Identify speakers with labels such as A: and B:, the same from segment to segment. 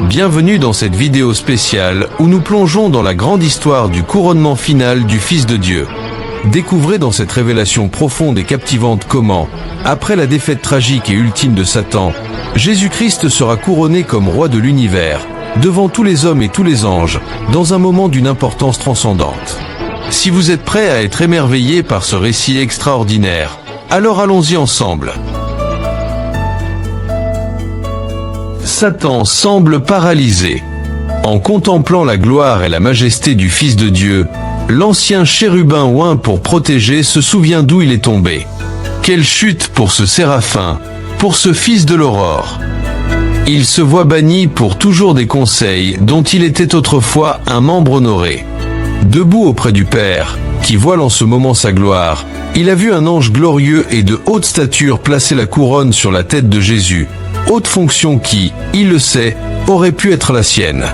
A: Bienvenue dans cette vidéo spéciale où nous plongeons dans la grande histoire du couronnement final du Fils de Dieu. Découvrez dans cette révélation profonde et captivante comment, après la défaite tragique et ultime de Satan, Jésus-Christ sera couronné comme roi de l'univers, devant tous les hommes et tous les anges, dans un moment d'une importance transcendante. Si vous êtes prêts à être émerveillés par ce récit extraordinaire, alors allons-y ensemble. Satan semble paralysé. En contemplant la gloire et la majesté du Fils de Dieu, l'ancien chérubin oint pour protéger se souvient d'où il est tombé. Quelle chute pour ce séraphin, pour ce fils de l'aurore. Il se voit banni pour toujours des conseils dont il était autrefois un membre honoré. Debout auprès du Père, qui voile en ce moment sa gloire, il a vu un ange glorieux et de haute stature placer la couronne sur la tête de Jésus, haute fonction qui, il le sait, aurait pu être la sienne.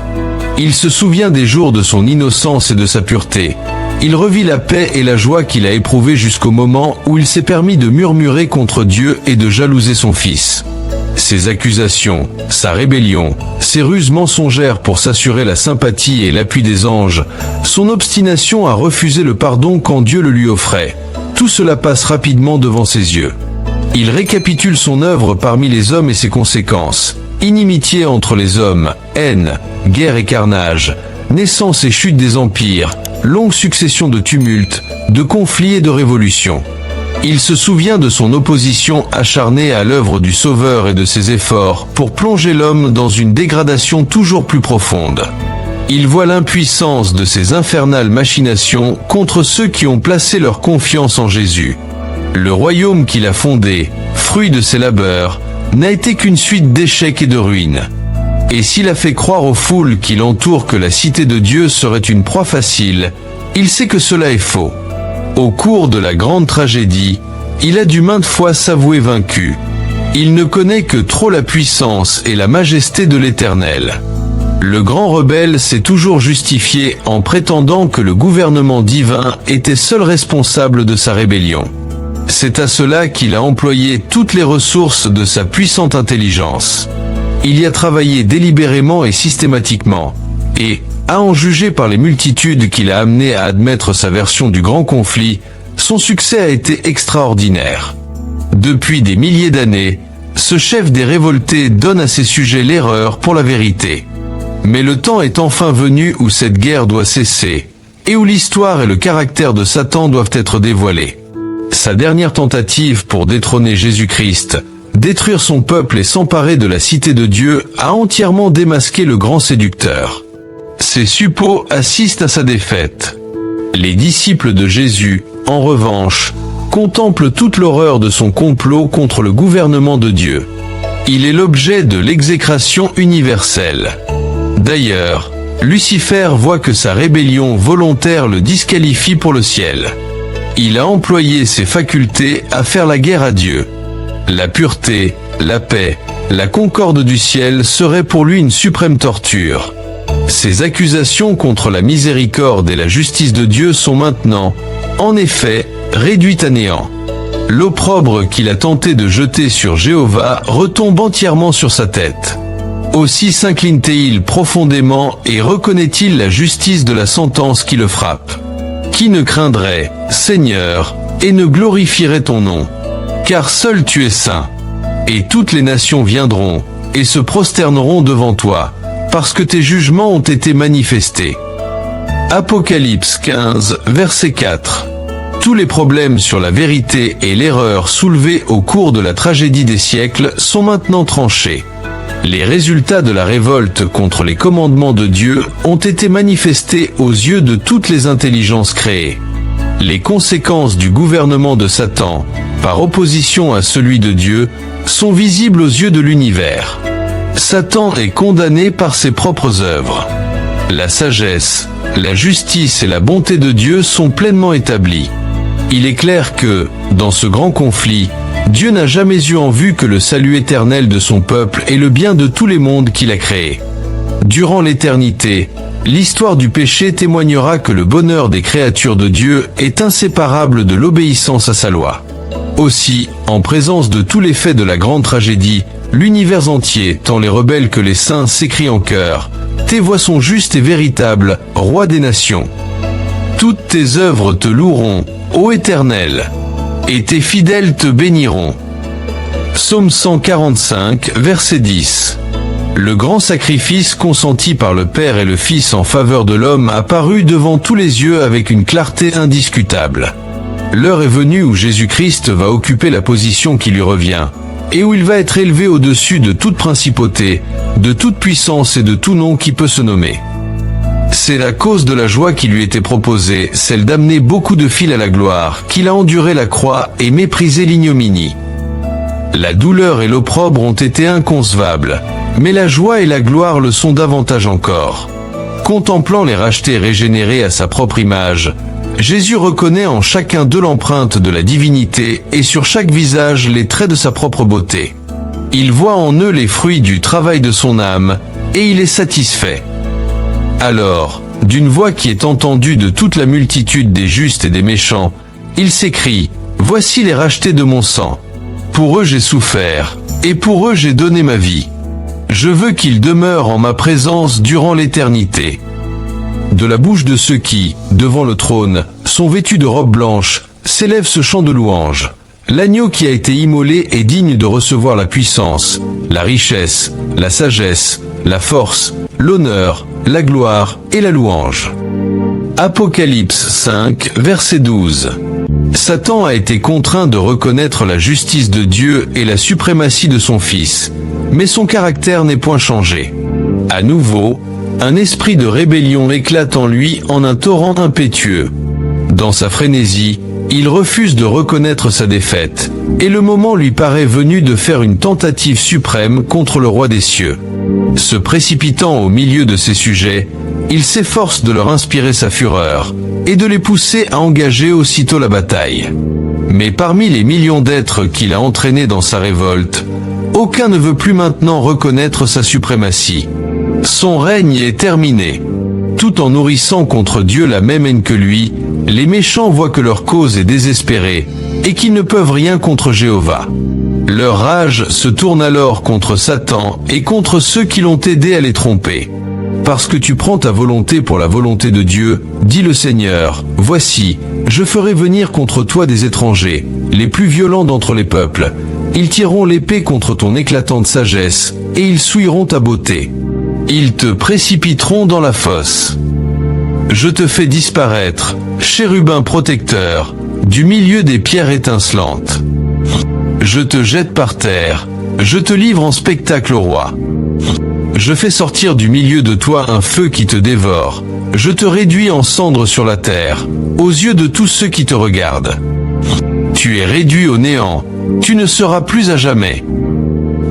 A: Il se souvient des jours de son innocence et de sa pureté. Il revit la paix et la joie qu'il a éprouvées jusqu'au moment où il s'est permis de murmurer contre Dieu et de jalouser son Fils. Ses accusations, sa rébellion, ses ruses mensongères pour s'assurer la sympathie et l'appui des anges, son obstination à refuser le pardon quand Dieu le lui offrait, tout cela passe rapidement devant ses yeux. Il récapitule son œuvre parmi les hommes et ses conséquences. Inimitié entre les hommes, haine, guerre et carnage, naissance et chute des empires, longue succession de tumultes, de conflits et de révolutions. Il se souvient de son opposition acharnée à l'œuvre du Sauveur et de ses efforts pour plonger l'homme dans une dégradation toujours plus profonde. Il voit l'impuissance de ses infernales machinations contre ceux qui ont placé leur confiance en Jésus. Le royaume qu'il a fondé, fruit de ses labeurs, n'a été qu'une suite d'échecs et de ruines. Et s'il a fait croire aux foules qui l'entourent que la cité de Dieu serait une proie facile, il sait que cela est faux. Au cours de la grande tragédie, il a dû maintes fois s'avouer vaincu. Il ne connaît que trop la puissance et la majesté de l'Éternel. Le grand rebelle s'est toujours justifié en prétendant que le gouvernement divin était seul responsable de sa rébellion. C'est à cela qu'il a employé toutes les ressources de sa puissante intelligence. Il y a travaillé délibérément et systématiquement, et, à en juger par les multitudes qu'il a amenées à admettre sa version du grand conflit, son succès a été extraordinaire. Depuis des milliers d'années, ce chef des révoltés donne à ses sujets l'erreur pour la vérité. Mais le temps est enfin venu où cette guerre doit cesser, et où l'histoire et le caractère de Satan doivent être dévoilés. Sa dernière tentative pour détrôner Jésus-Christ, détruire son peuple et s'emparer de la cité de Dieu a entièrement démasqué le grand séducteur. Ses suppôts assistent à sa défaite. Les disciples de Jésus, en revanche, contemplent toute l'horreur de son complot contre le gouvernement de Dieu. Il est l'objet de l'exécration universelle. D'ailleurs, Lucifer voit que sa rébellion volontaire le disqualifie pour le ciel. Il a employé ses facultés à faire la guerre à Dieu. La pureté, la paix, la concorde du ciel seraient pour lui une suprême torture. Ses accusations contre la miséricorde et la justice de Dieu sont maintenant, en effet, réduites à néant. L'opprobre qu'il a tenté de jeter sur Jéhovah retombe entièrement sur sa tête. Aussi s'incline-t-il profondément et reconnaît-il la justice de la sentence qui le frappe. Qui ne craindrait, Seigneur, et ne glorifierait ton nom? Car seul tu es saint. Et toutes les nations viendront, et se prosterneront devant toi, parce que tes jugements ont été manifestés. Apocalypse 15, verset 4. Tous les problèmes sur la vérité et l'erreur soulevés au cours de la tragédie des siècles sont maintenant tranchés. Les résultats de la révolte contre les commandements de Dieu ont été manifestés aux yeux de toutes les intelligences créées. Les conséquences du gouvernement de Satan, par opposition à celui de Dieu, sont visibles aux yeux de l'univers. Satan est condamné par ses propres œuvres. La sagesse, la justice et la bonté de Dieu sont pleinement établies. Il est clair que, dans ce grand conflit, Dieu n'a jamais eu en vue que le salut éternel de son peuple et le bien de tous les mondes qu'il a créés. Durant l'éternité, l'histoire du péché témoignera que le bonheur des créatures de Dieu est inséparable de l'obéissance à sa loi. Aussi, en présence de tous les faits de la grande tragédie, l'univers entier, tant les rebelles que les saints, s'écrient en chœur: tes voies sont justes et véritables, roi des nations. Toutes tes œuvres te loueront, ô Éternel, et tes fidèles te béniront. Psaume 145, verset 10. Le grand sacrifice consenti par le Père et le Fils en faveur de l'homme apparut devant tous les yeux avec une clarté indiscutable. L'heure est venue où Jésus-Christ va occuper la position qui lui revient, et où il va être élevé au-dessus de toute principauté, de toute puissance et de tout nom qui peut se nommer. C'est la cause de la joie qui lui était proposée, celle d'amener beaucoup de fils à la gloire, qu'il a enduré la croix et méprisé l'ignominie. La douleur et l'opprobre ont été inconcevables, mais la joie et la gloire le sont davantage encore. Contemplant les rachetés régénérés à sa propre image, Jésus reconnaît en chacun d'eux l'empreinte de la divinité et sur chaque visage les traits de sa propre beauté. Il voit en eux les fruits du travail de son âme, et il est satisfait. Alors, d'une voix qui est entendue de toute la multitude des justes et des méchants, il s'écrie: voici les rachetés de mon sang. Pour eux j'ai souffert, et pour eux j'ai donné ma vie. Je veux qu'ils demeurent en ma présence durant l'éternité. De la bouche de ceux qui, devant le trône, sont vêtus de robes blanches, s'élève ce chant de louange. L'agneau qui a été immolé est digne de recevoir la puissance, la richesse, la sagesse, la force, l'honneur, la gloire et la louange. Apocalypse 5, verset 12. Satan a été contraint de reconnaître la justice de Dieu et la suprématie de son Fils, mais son caractère n'est point changé. À nouveau, un esprit de rébellion éclate en lui en un torrent impétueux. Dans sa frénésie, il refuse de reconnaître sa défaite, et le moment lui paraît venu de faire une tentative suprême contre le roi des cieux. Se précipitant au milieu de ses sujets, il s'efforce de leur inspirer sa fureur, et de les pousser à engager aussitôt la bataille. Mais parmi les millions d'êtres qu'il a entraînés dans sa révolte, aucun ne veut plus maintenant reconnaître sa suprématie. Son règne est terminé. Tout en nourrissant contre Dieu la même haine que lui, les méchants voient que leur cause est désespérée, et qu'ils ne peuvent rien contre Jéhovah. Leur rage se tourne alors contre Satan et contre ceux qui l'ont aidé à les tromper. Parce que tu prends ta volonté pour la volonté de Dieu, dit le Seigneur, voici, je ferai venir contre toi des étrangers, les plus violents d'entre les peuples. Ils tireront l'épée contre ton éclatante sagesse, et ils souilleront ta beauté. Ils te précipiteront dans la fosse. Je te fais disparaître, chérubin protecteur, du milieu des pierres étincelantes. Je te jette par terre, je te livre en spectacle au roi. Je fais sortir du milieu de toi un feu qui te dévore, je te réduis en cendres sur la terre, aux yeux de tous ceux qui te regardent. Tu es réduit au néant, tu ne seras plus à jamais.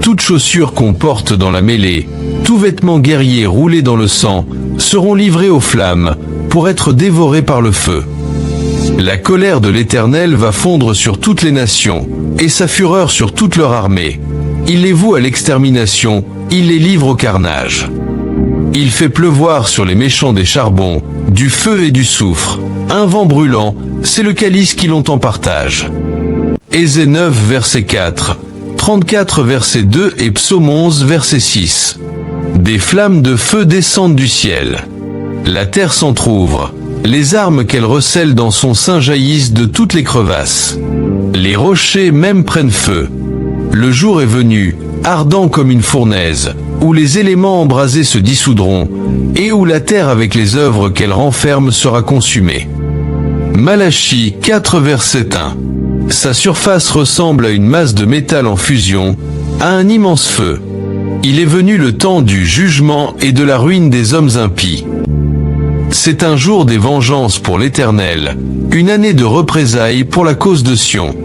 A: Toutes chaussures qu'on porte dans la mêlée, tout vêtement guerrier roulé dans le sang, seront livrés aux flammes, pour être dévorés par le feu. La colère de l'Éternel va fondre sur toutes les nations, et sa fureur sur toute leur armée. Il les voue à l'extermination, il les livre au carnage. Il fait pleuvoir sur les méchants des charbons, du feu et du soufre. Un vent brûlant, c'est le calice qui longtemps partage. Ésée 9 verset 4, 34 verset 2 et Psaume 11 verset 6. Des flammes de feu descendent du ciel. La terre s'entr'ouvre. Les armes qu'elle recèle dans son sein jaillissent de toutes les crevasses. Les rochers même prennent feu. Le jour est venu, ardent comme une fournaise, où les éléments embrasés se dissoudront, et où la terre avec les œuvres qu'elle renferme sera consumée. Malachie 4 verset 1. Sa surface ressemble à une masse de métal en fusion, à un immense feu. Il est venu le temps du jugement et de la ruine des hommes impies. C'est un jour des vengeances pour l'Éternel, une année de représailles pour la cause de Sion.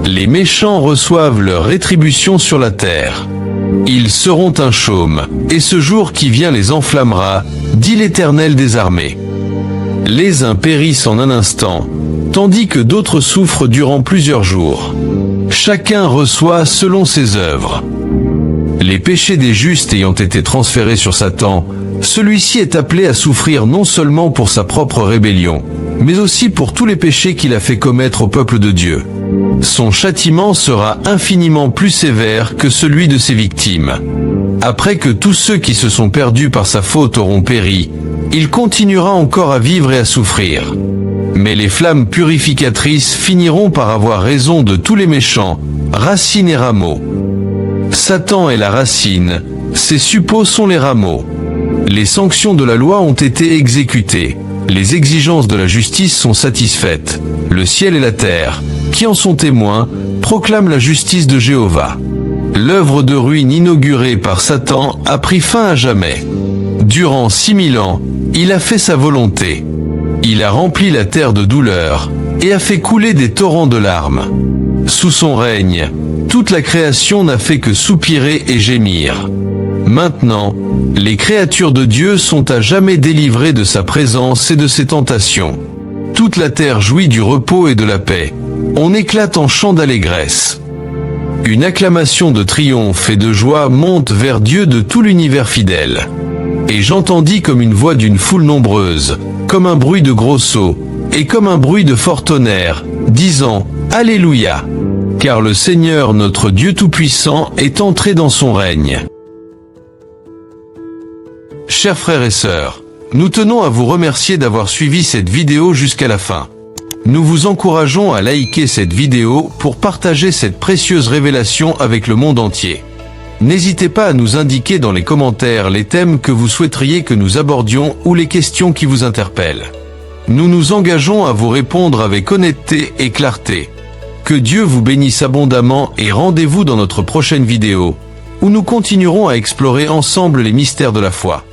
A: Les méchants reçoivent leur rétribution sur la terre. Ils seront un chaume, et ce jour qui vient les enflammera, dit l'Éternel des armées. Les uns périssent en un instant, tandis que d'autres souffrent durant plusieurs jours. Chacun reçoit selon ses œuvres. Les péchés des justes ayant été transférés sur Satan, celui-ci est appelé à souffrir non seulement pour sa propre rébellion, mais aussi pour tous les péchés qu'il a fait commettre au peuple de Dieu. Son châtiment sera infiniment plus sévère que celui de ses victimes. Après que tous ceux qui se sont perdus par sa faute auront péri, il continuera encore à vivre et à souffrir. Mais les flammes purificatrices finiront par avoir raison de tous les méchants, racines et rameaux. Satan est la racine, ses suppôts sont les rameaux. Les sanctions de la loi ont été exécutées, les exigences de la justice sont satisfaites. Le ciel et la terre, qui en sont témoins, proclament la justice de Jéhovah. L'œuvre de ruine inaugurée par Satan a pris fin à jamais. Durant 6000 ans, il a fait sa volonté. Il a rempli la terre de douleur et a fait couler des torrents de larmes. Sous son règne, toute la création n'a fait que soupirer et gémir. Maintenant, les créatures de Dieu sont à jamais délivrées de sa présence et de ses tentations. Toute la terre jouit du repos et de la paix. On éclate en chants d'allégresse. Une acclamation de triomphe et de joie monte vers Dieu de tout l'univers fidèle. Et j'entendis comme une voix d'une foule nombreuse, comme un bruit de gros seaux, et comme un bruit de fort tonnerre, disant « Alléluia ! Car le Seigneur notre Dieu Tout-Puissant est entré dans son règne. » Chers frères et sœurs, nous tenons à vous remercier d'avoir suivi cette vidéo jusqu'à la fin. Nous vous encourageons à liker cette vidéo pour partager cette précieuse révélation avec le monde entier. N'hésitez pas à nous indiquer dans les commentaires les thèmes que vous souhaiteriez que nous abordions ou les questions qui vous interpellent. Nous nous engageons à vous répondre avec honnêteté et clarté. Que Dieu vous bénisse abondamment et rendez-vous dans notre prochaine vidéo, où nous continuerons à explorer ensemble les mystères de la foi.